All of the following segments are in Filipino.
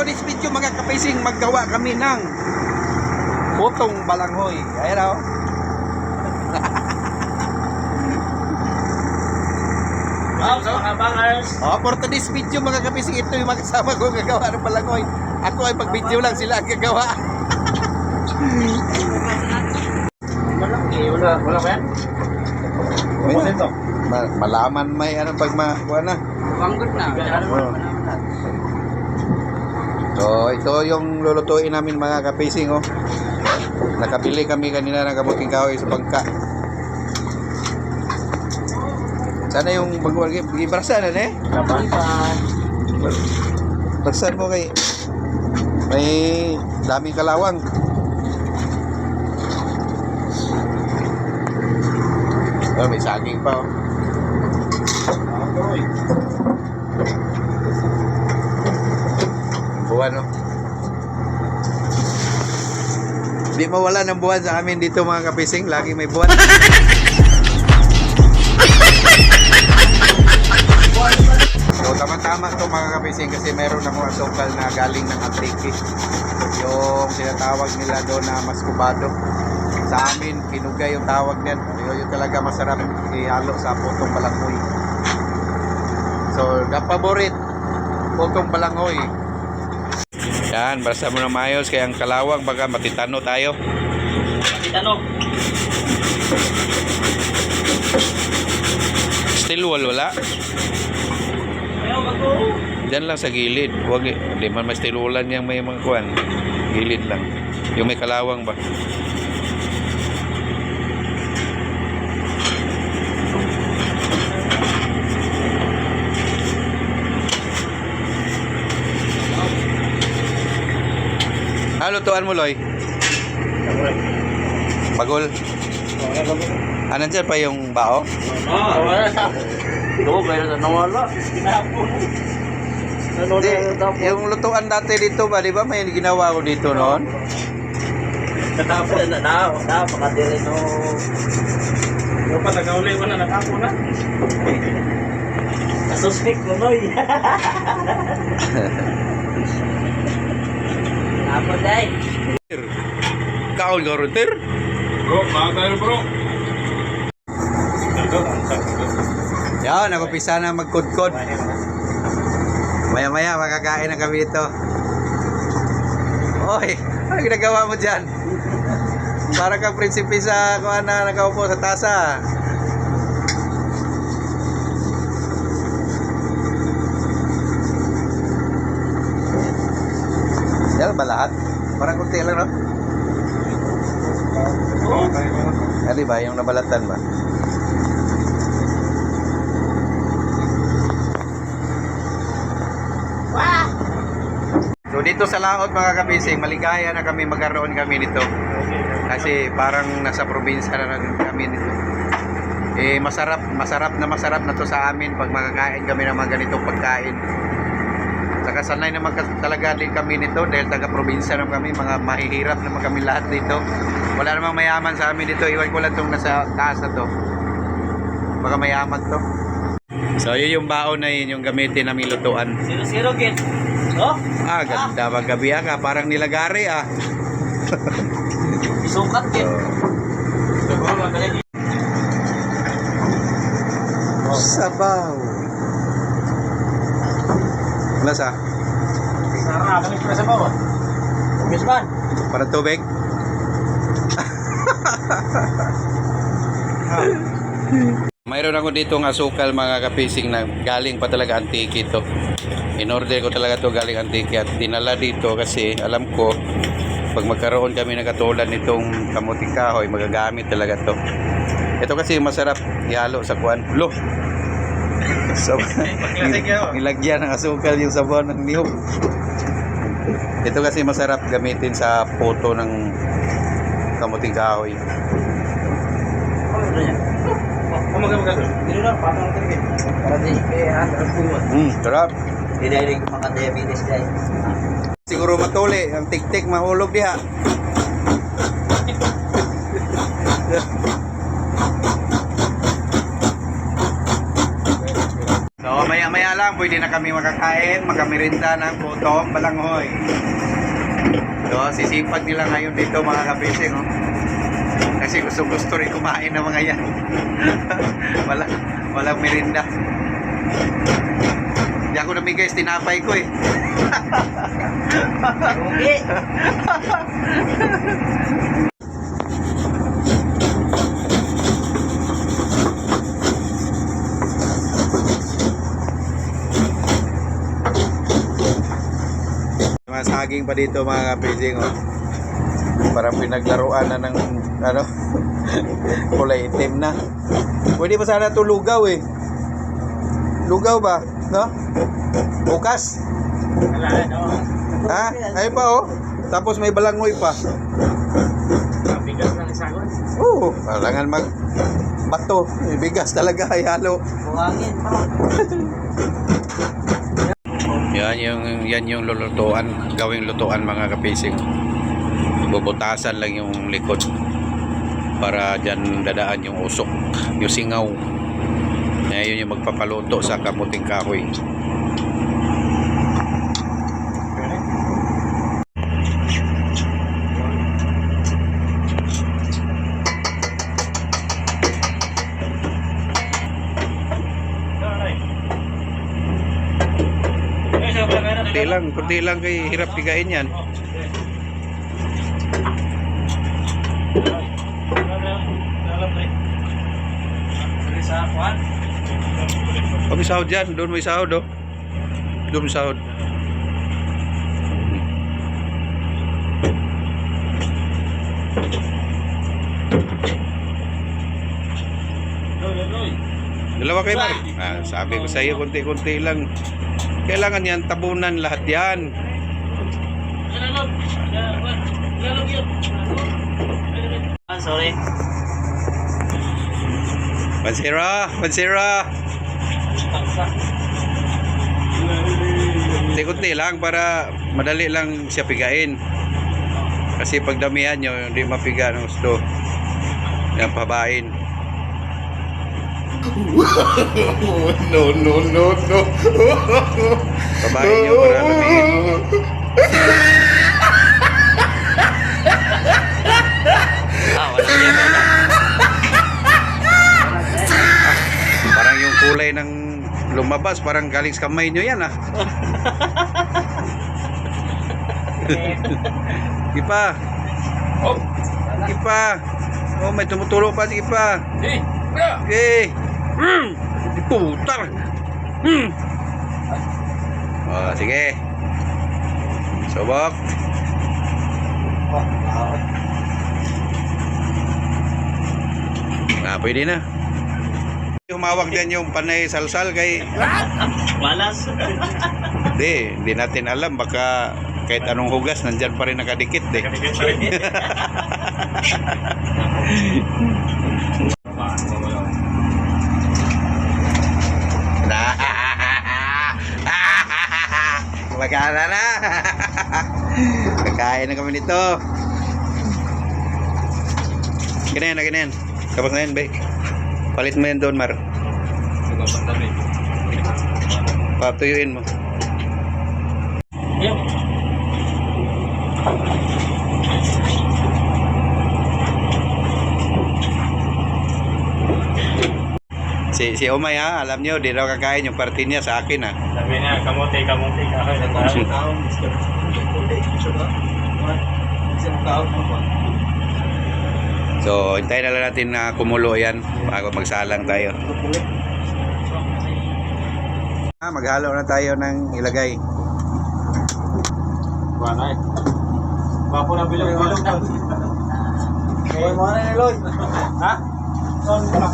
today's video mga kapising, maggawa kami ng putong balanghoy. Ayan o. Wow, so mga bangers. For today's video mga kapising, ito yung makasama ko gagawa ng balanghoy. Ako ay pag video lang, sila ang gagawa. Wala ba yan? Malaman may ano pag makuha na. Banggod na. So ito yung lulutuin namin mga kapising oh. Nakabili kami kanina ng kamuting kahoy sa bangka. Sana yung gibrasan na eh. Brasan mo kay may daming kalawang. Oh, may saging pa oh. Buwan oh. Di mawala ng buwan sa amin dito mga kapising. Lagi may buwan. So tama-tama to mga kapising kasi meron akong asukal na galing ng Antique. Yung sinatawag nila doon na maskubado. Sa amin, kinugay yung tawag niyan. Yung talaga masarap ihalo sa putong balanghoy. So, paborite putong balanghoy. Yan, basta mo na mayos kaya ang kalawang baka matitano tayo. Matitano. Steel wall wala. Ayaw bago. Diyan lang sa gilid. Huwag, di man may steel wallan yang may mga kuwan. Gilid lang. Yung may kalawang ba? Lutuan mo, Loy? Pagol. Anan dyan pa yung bao? Wala sa. Ito, pero sa nawala. Yung lutuan dati dito ba, di ba? May ginawa ko dito noon. Natapos na. Pakadiri no. Yung pa, nag-auli ko na. Nakapo na. Nasuspik mo, Noy. Apa day? Kaon ka router? Bro, baka tayo bro. Yan, nakupisa na magkudkod. Maya-maya makakain na kami dito. Oy, ano ginagawa mo dyan? Para kang prinsipe sa kuha na nakaupo sa tasa. Yan ba lahat? Parang kunti lang, no? Yan ba? Yung nabalatan ba? So dito sa laot mga kapising, maligaya na kami, magkaroon kami nito. Kasi parang nasa probinsya na kami nito. Eh masarap na to sa amin pag makakain kami ng mga ganitong pagkain. Saka sanay naman talaga din kami nito dahil taga-probinsya naman kami, mga mahihirap naman kami lahat dito. Wala namang mayaman sa amin dito, iwan ko lang itong nasa taas na to. Baka mayaman to. So yun yung baon na yun, yung gamitin namin lutuan. Zero kid. Oh? Ganda magabi ka, parang nilagari ah. Isukat kid. Sabaw. Lasa? Sarap, kami sa sabaw. Ubis man. Parang tubig? Mayroon ako dito ng asukal mga kapising na galing pa talaga Antique ito. In-order ko talaga to galing Antique at dinala dito kasi alam ko pag magkaroon kami ng katulad nitong kamuting kahoy, magagamit talaga to. Ito kasi masarap ihalo sa kuwan. Lo! So, nilagyan ng asukal yung sabon ng niyog. Ito kasi masarap gamitin sa puto ng kamuting kahoy. Sarap. Dinilig mga diabetes dahil. Siguro matuli, ang tik-tik mahulog diha. So Maya-maya lang, pwede na kami makakain, makamirinda ng putong balanghoy. So, sisipag nila ngayon dito mga kapising. Oh. Kasi gusto rin kumain ng mga yan. Walang merinda. Hindi ako namigay, tinapay ko eh. Okay. Mga saging pa dito mga kapising. Oh. Parang pinaglaruan na ng ano, kulay itim na. Pwede pa sana ito lugaw eh. Lugaw ba? No? Bukas? Wala no. Ha? Ay pa oh. Tapos may balangoy pa. Bigas ng isagon. Oo. Kailangan mag bato. May bigas talaga ay halo. Buhangin pa. Yan yung lulutuan, gawing lutuan mga kapising. Bubutasan lang yung likod para diyan dadaan yung usok, yung singaw. Ngayon yung magpapaluto sa kamuting kahoy. Kunti lang kay hirap pigain yan. Pag may sahod dyan, doon may sahod oh. Doon may sahod. Dalawa kayo na. Sabi ko sa iyo, konti-konti lang. Kailangan yan, tabunan lahat yan. Sorry. Pansira. Konti-konti lang para madali lang siya pigain. Kasi pag damihan nyo, hindi mapiga ng gusto. Yan, pabain. No. Pabain nyo para lumiin. Wala yan. Parang yung kulay ng lumabas, parang galing sa kamay nyo yan ah. Ipa. Oh. Ipa. Oh, may tumutulong pa si Ipa. Hey. Yeah. Okay. Putar. Oh, sige. Subok. Pwede na. Humawak din yung panay salsal kay Malas. hindi natin alam, baka kahit anong hugas nandyan pa rin nakadikit eh. Magana na. Kakain na kami nito. Ginayan. Kapag na yan, bay. Palit mo yan doon, Mar. Patuyuin mo. Yep. Si Omay ha, alam nyo, di daw kakain yung party niya sa akin ha. Sabi niya, kamote, kahoy na taon. So, hintayin na lang natin na kumulo yan bago magsalang tayo. Maghalo na tayo ng ilagay. Banay. Bapo na bilog-bilog na. Oy, mo na Eloy. Ha? Son ka.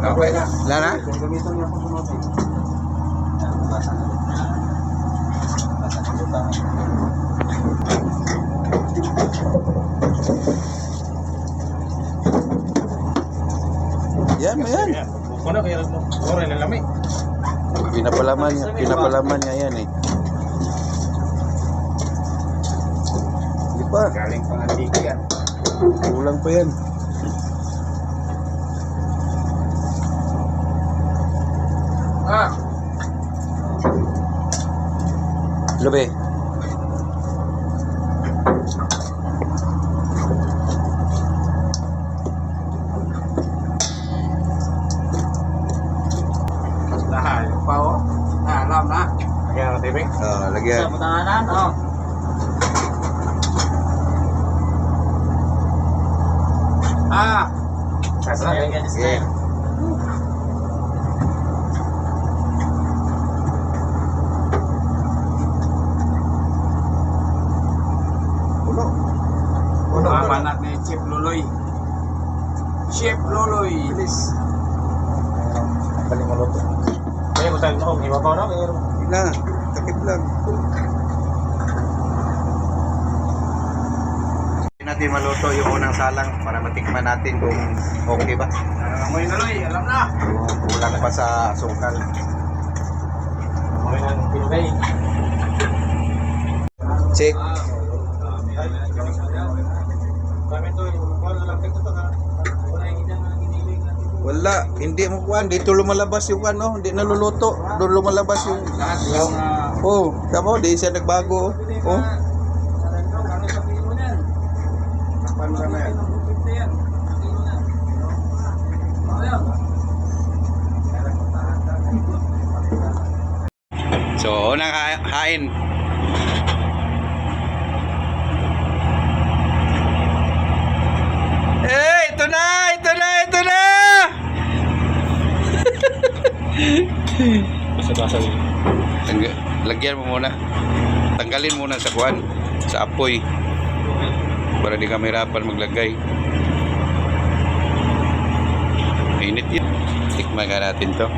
Okay na. Wala na? Gamiton niya po sumote. Yan mo yan. Ano kaya mo? Oray na lamay. Pinapalaman niya yan eh. Hindi pa. Galing pang antique yan. Kulang pa yan. Gabi. Dahil pa oh. Alam na. Lagyan ng TV. Lagyan. Sa putanganan, oh. Sige. Puno. Puno ang panat ni Chip Luloy. Chip Luloy. Bilis. Paling maluto. Kaya mo tayo ako, iba pa na. Hindi na. Takip lang. Hindi natin maluto yung unang salang para matikman natin kung okay ba. Amoy na Luloy, alam na. Kung kulang pa sa asukal. Amoy na ng pinugay. Check. Kami to, wala lang ito ka. Wala yung giniling natin. Wala, hindi mo kuhan, dito lumalabas yung ano, hindi naluluto. Doon lumalabas yung oh, tama, di siya nagbago. Oh. Paano ka na yan? So, unang hain. Eh, ito na, ito na, ito na. Basa-basa yun. Lagyan mo muna. Tanggalin muna sa kuhan, sa apoy. Para di kami hirapan maglagay. Init yun. Tikman ka natin to.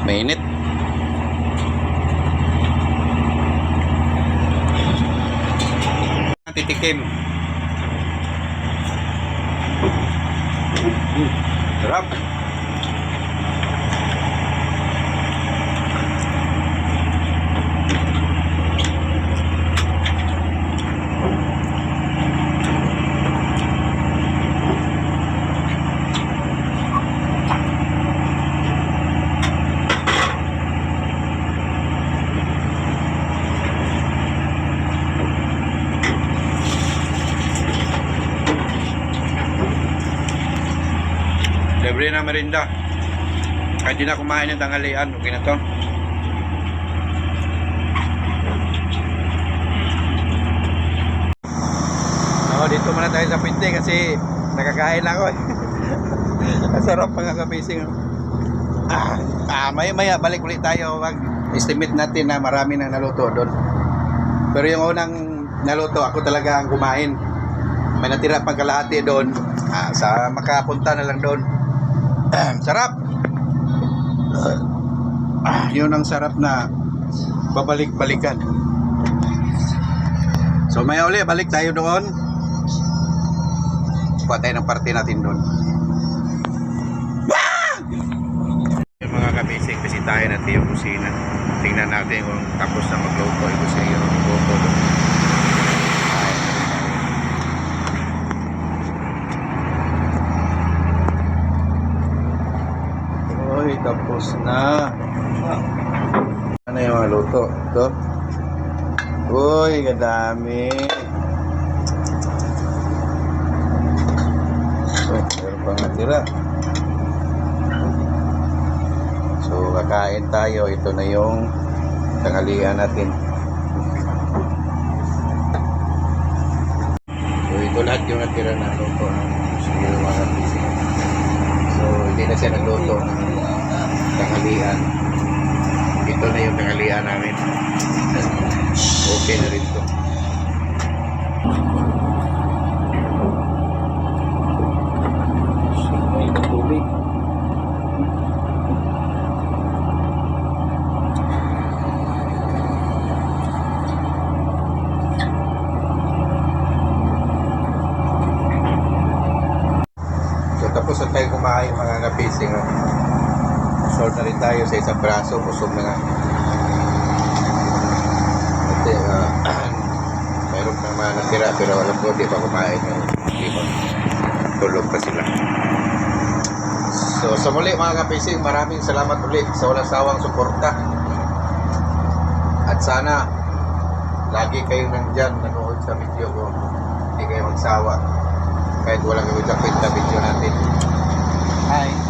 Mainit. Titikim. Sarap. Libre na merinda. Kahit di na kumain ng tanghalian, okay na to. So, dito muna tayo sa pinte kasi nakakain ako eh. Ang sarap mga kabising. Maya balik ulit tayo. Mag-estimate natin na marami nang naluto doon. Pero yung unang naluto, ako talaga ang kumain. May natira pang kalahati doon. Sa makapunta na lang doon. Sarap. Yun ang sarap na babalik-balikan. So may uli, balik tayo doon. Kuha tayo ng party natin doon. Yung mga kabisig, bisitahin natin yung kusina. Tingnan natin kung tapos na magluto yung kusina yung magluto doon. Tapos na. Ano yung mga luto? Ito. Uy, kadami. Meron pang natira. So, kakain tayo. Ito na yung tanghalian natin. So, ito lahat yung natira na luto. Siguro mga pising. So, hindi na siya nagluto ng tanghalian. Ito na yung tanghalian namin. Okay na rin to. Tubig. So tapos na tayo kumain mga kapising. short na rin tayo sa isang braso, busog na nga. At mayroon pang mga natira pero alam ko di pa kumain yung di pa tulog pa sila. So sa muli mga kapising, maraming salamat ulit sa walang sawang suporta. At sana lagi kayong nandyan nanood sa video ko. Hindi kayo magsawa kahit walang gawin sa video natin. Hi!